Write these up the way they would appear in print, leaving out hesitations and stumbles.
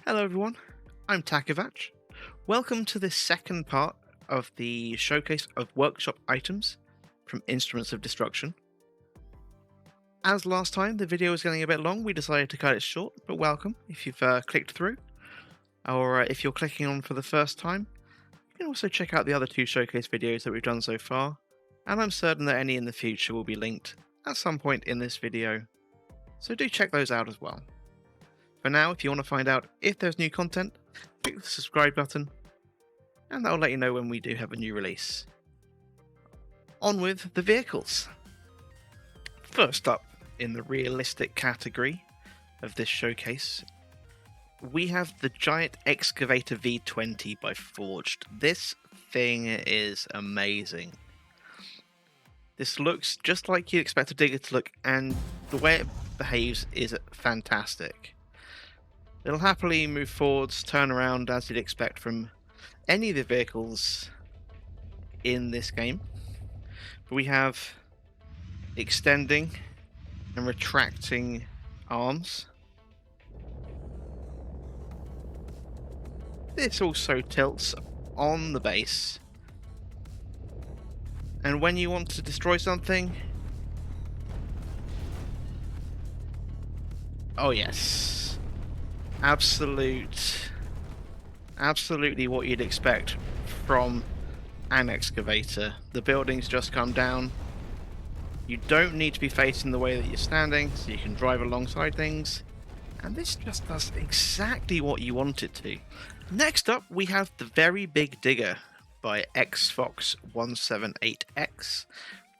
Hello everyone, I'm Thagomizer. Welcome to this second part of the showcase of workshop items from Instruments of Destruction. As last time, the video was getting a bit long, we decided to cut it short, but welcome if you've clicked through, or if you're clicking on for the first time. You can also check out the other two showcase videos that we've done so far, and I'm certain that any in the future will be linked at some point in this video, so do check those out as well. For now, if you want to find out if there's new content, click the subscribe button, and that will let you know when we do have a new release. On with the vehicles. First up, in the realistic category of this showcase, we have the giant Excavator V20 by Forged. This thing is amazing. This looks just like you'd expect a digger to look, and the way it behaves is fantastic. It'll happily move forwards, turn around as you'd expect from any of the vehicles in this game. But we have extending and retracting arms. This also tilts on the base. And when you want to destroy something... oh yes. Absolutely what you'd expect from an excavator. The buildings just come down. You don't need to be facing the way that you're standing, so you can drive alongside things. And this just does exactly what you want it to. Next up, we have the Very Big Digger by XFox178X.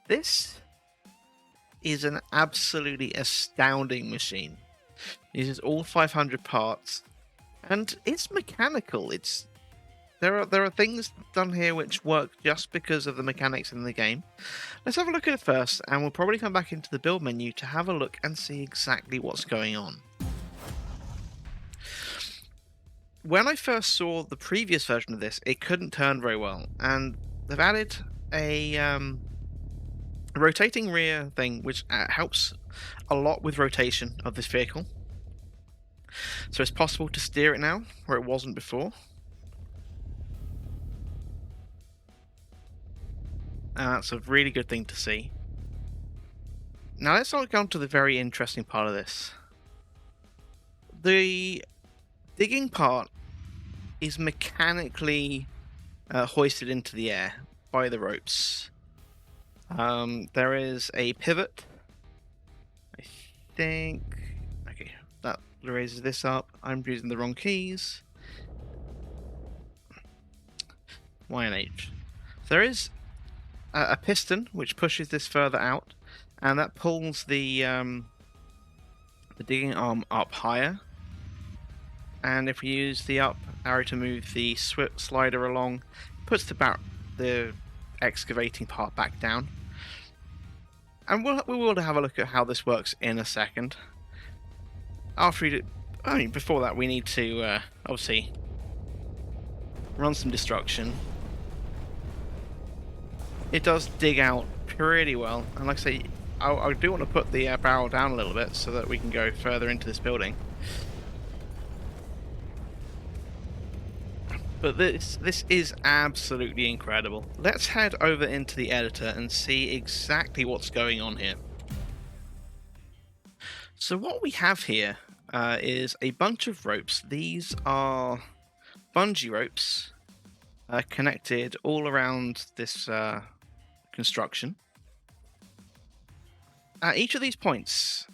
This is an absolutely astounding machine. It uses all 500 parts, and it's mechanical. There are things done here which work just because of the mechanics in the game. Let's have a look at it first, and we'll probably come back into the build menu to have a look and see exactly what's going on. When I first saw the previous version of this, it couldn't turn very well, and they've added a rotating rear thing which helps a lot with rotation of this vehicle. So it's possible to steer it now, where it wasn't before. And that's a really good thing to see. Now let's not go on to the very interesting part of this. The digging part is mechanically hoisted into the air by the ropes. There is a pivot, I think. Okay, that raises this up. I'm using the wrong keys. Y and H. There is a piston which pushes this further out, and that pulls the digging arm up higher. And if we use the up arrow to move the slider along, it puts the excavating part back down. And we will have a look at how this works in a second. Before that, we need to obviously run some destruction. It does dig out pretty well, and like I say, I do want to put the barrel down a little bit so that we can go further into this building. But this is absolutely incredible. Let's head over into the editor and see exactly what's going on here. So what we have here is a bunch of ropes. These are bungee ropes connected all around this construction. At each of these points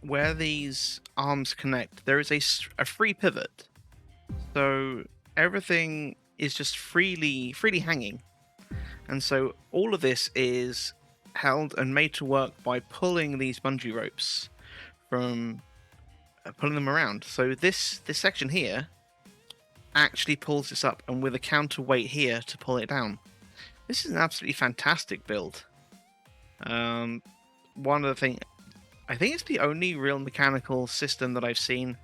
where these arms connect, there is a free pivot. So everything is just freely hanging, and so all of this is held and made to work by pulling these bungee ropes from pulling them around. So this section here actually pulls this up, and with a counterweight here to pull it down. This is an absolutely fantastic build. One of the things, I think it's the only real mechanical system that I've seen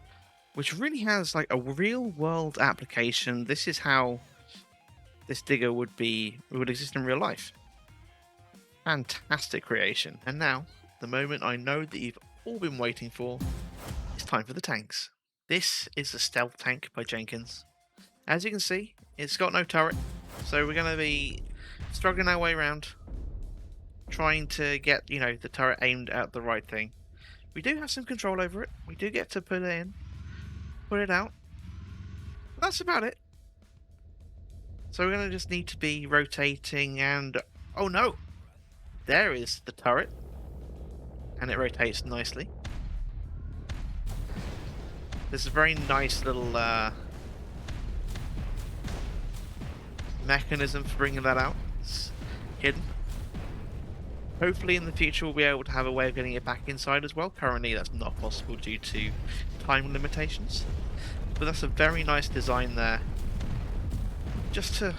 which really has like a real world application. This is how this digger would exist in real life. Fantastic creation. And now, the moment I know that you've all been waiting for, it's time for the tanks. This is the stealth tank by Jenkins. As you can see, it's got no turret, so we're going to be struggling our way around, trying to get, the turret aimed at the right thing. We do have some control over it. We do get to put it in, put it out. But that's about it. So we're going to just need to be rotating and... oh no! There is the turret. And it rotates nicely. There's a very nice little mechanism for bringing that out. It's hidden. Hopefully in the future we'll be able to have a way of getting it back inside as well. Currently that's not possible due to time limitations. But that's a very nice design there. Just to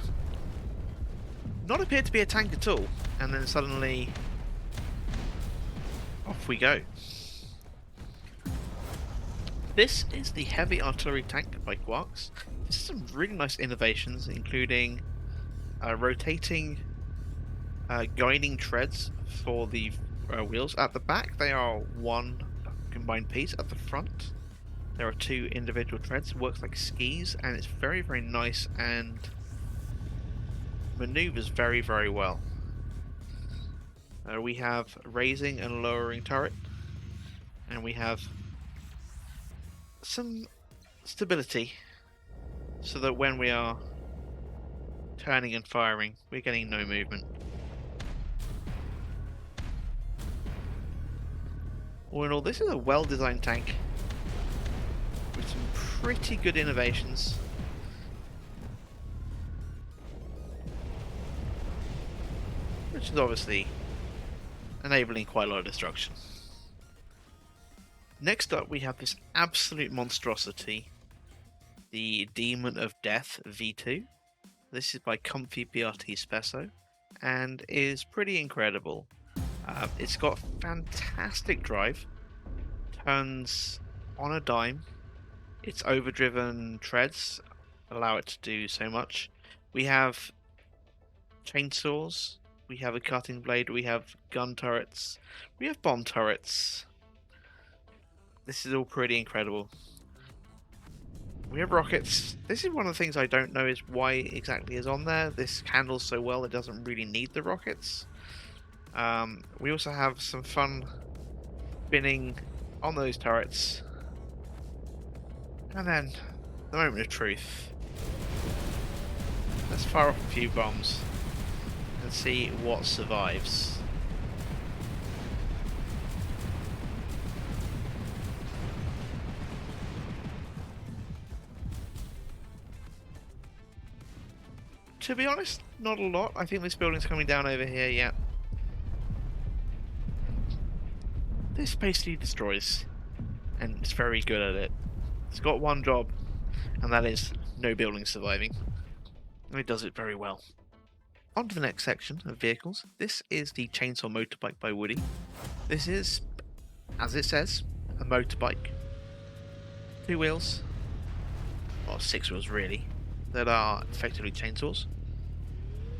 not appear to be a tank at all, and then suddenly off we go. This is the heavy artillery tank by Quarks. This is some really nice innovations, including rotating guiding treads for the wheels. At the back they are one combined piece. At the front there are two individual treads. It works like skis, and it's very, very nice and maneuvers very, very well. We have raising and lowering turret, and we have some stability so that when we are turning and firing we're getting no movement. All in all, this is a well-designed tank with some pretty good innovations. Which is obviously enabling quite a lot of destruction. Next up we have this absolute monstrosity, the Demon of Death V2. This is by CømfîBʉrɲtekssp and is pretty incredible. It's got fantastic drive, turns on a dime, its overdriven treads allow it to do so much. We have chainsaws, we have a cutting blade, we have gun turrets, we have bomb turrets. This is all pretty incredible. We have rockets. This is one of the things I don't know is why exactly is on there. This handles so well it doesn't really need the rockets. We also have some fun spinning on those turrets. And then, the moment of truth. Let's fire off a few bombs and see what survives. To be honest, not a lot. I think this building's coming down over here yet. This basically destroys, and it's very good at it. It's got one job, and that is no building surviving. And it does it very well. On to the next section of vehicles. This is the Chainsaw Motorbike by Woody. This is, as it says, a motorbike. 2 wheels, or 6 wheels really, that are effectively chainsaws.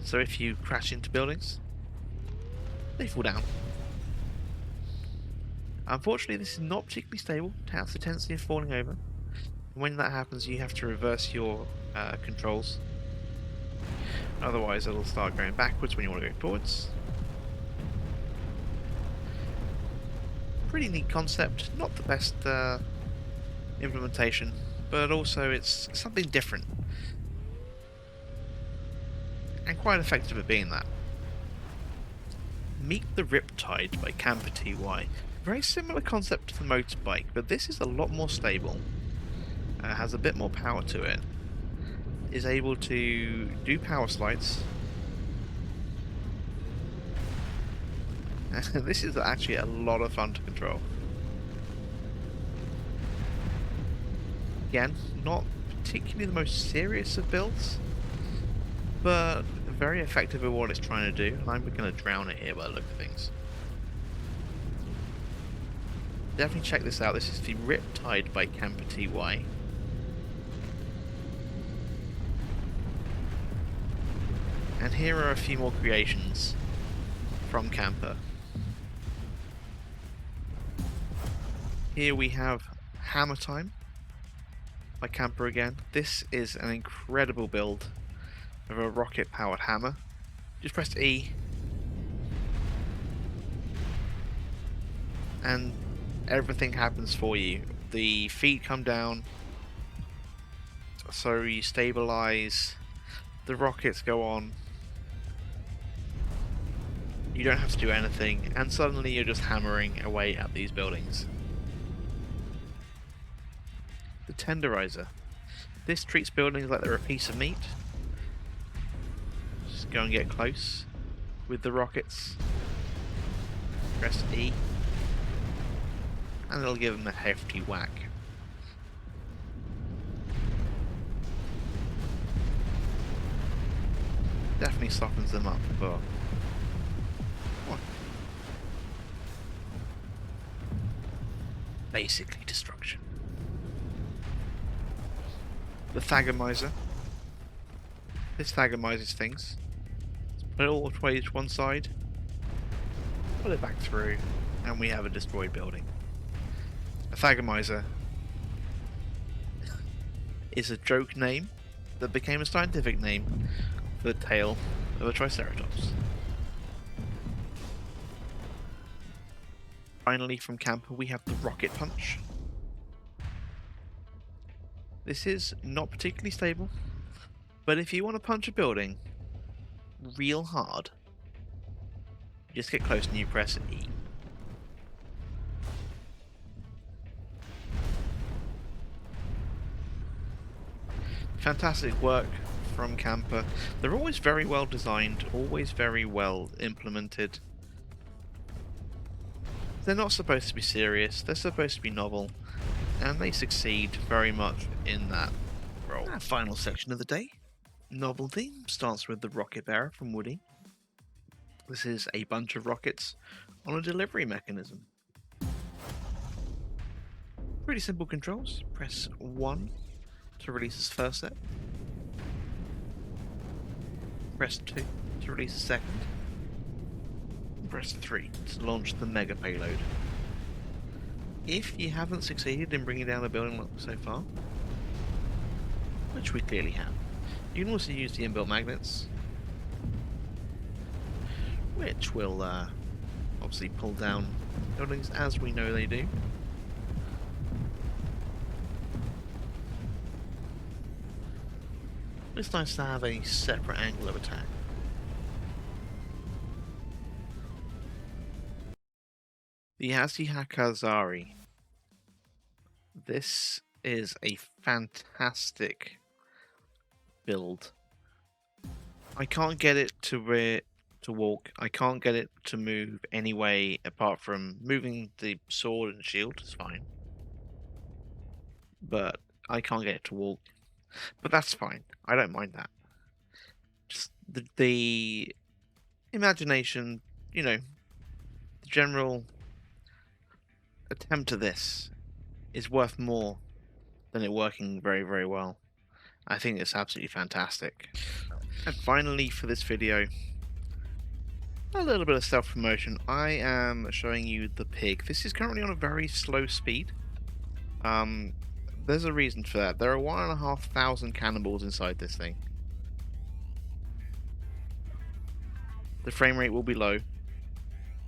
So if you crash into buildings, they fall down. Unfortunately, this is not particularly stable. It has the tendency of falling over. When that happens, you have to reverse your controls. Otherwise, it'll start going backwards when you want to go forwards. Pretty neat concept. Not the best implementation, but also it's something different. And quite effective at being that. Meet the Riptide by CamperTY. Very similar concept to the motorbike, but this is a lot more stable. Has a bit more power to it. Is able to do power slides. This is actually a lot of fun to control. Again, not particularly the most serious of builds, but very effective at what it's trying to do. I'm going to drown it here by the look of things. Definitely check this out. This is the Riptide by CamperTY. And here are a few more creations from Camper. Here we have Hammer Time. by Camper again. This is an incredible build of a rocket-powered hammer. Just press E, and everything happens for you. The feet come down, so you stabilize, the rockets go on, you don't have to do anything, and suddenly you're just hammering away at these buildings. The Tenderizer. This treats buildings like they're a piece of meat. Just go and get close with the rockets. Press E, and it'll give them a hefty whack. Definitely softens them up for basically destruction. The Thagomizer. This Thagomizes things. Let's put it all the way to one side, pull it back through, and we have a destroyed building. A Thagomizer is a joke name that became a scientific name for the tail of a Triceratops. Finally, from Camper, we have the Rocketpunch. This is not particularly stable, but if you want to punch a building real hard, you just get close and you press E. Fantastic work from Camper. They're always very well designed, always very well implemented. They're not supposed to be serious, they're supposed to be novel, and they succeed very much in that role. Our final section of the day, novelty, starts with the rocket bearer from Woody. This is a bunch of rockets on a delivery mechanism. Pretty simple controls. Press 1 to release his first set. Press 2 to release the second. Press 3 to launch the mega payload. If you haven't succeeded in bringing down a building so far, which we clearly have, you can also use the inbuilt magnets, which will obviously pull down buildings as we know they do. It's nice to have a separate angle of attack. The Asahakazirai. This is a fantastic build. I can't get it to walk. I can't get it to move any way apart from moving the sword and shield. It's fine, but I can't get it to walk. But that's fine. I don't mind that. Just the imagination, you know, the general attempt of this is worth more than it working very, very well. I think it's absolutely fantastic. And finally, for this video, a little bit of self-promotion. I am showing you the pig. This is currently on a very slow speed. There's a reason for that. There are 1,500 cannonballs inside this thing. The frame rate will be low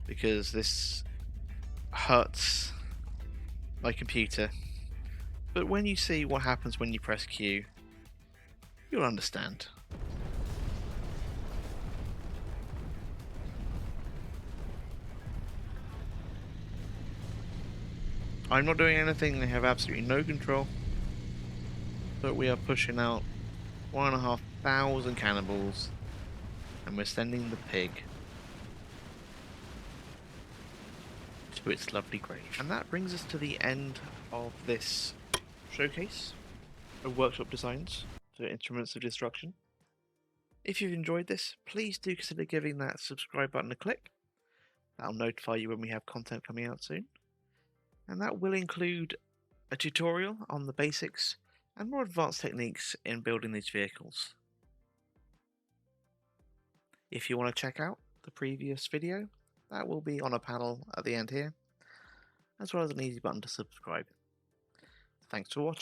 because this hurts my computer. But when you see what happens when you press Q, you'll understand. I'm not doing anything, they have absolutely no control. But we are pushing out 1,500 cannonballs, and we're sending the pig to its lovely grave. And that brings us to the end of this showcase of workshop designs for Instruments of Destruction. If you've enjoyed this, please do consider giving that subscribe button a click. That'll notify you when we have content coming out soon. And that will include a tutorial on the basics and more advanced techniques in building these vehicles. If you want to check out the previous video, that will be on a panel at the end here, as well as an easy button to subscribe. Thanks for watching.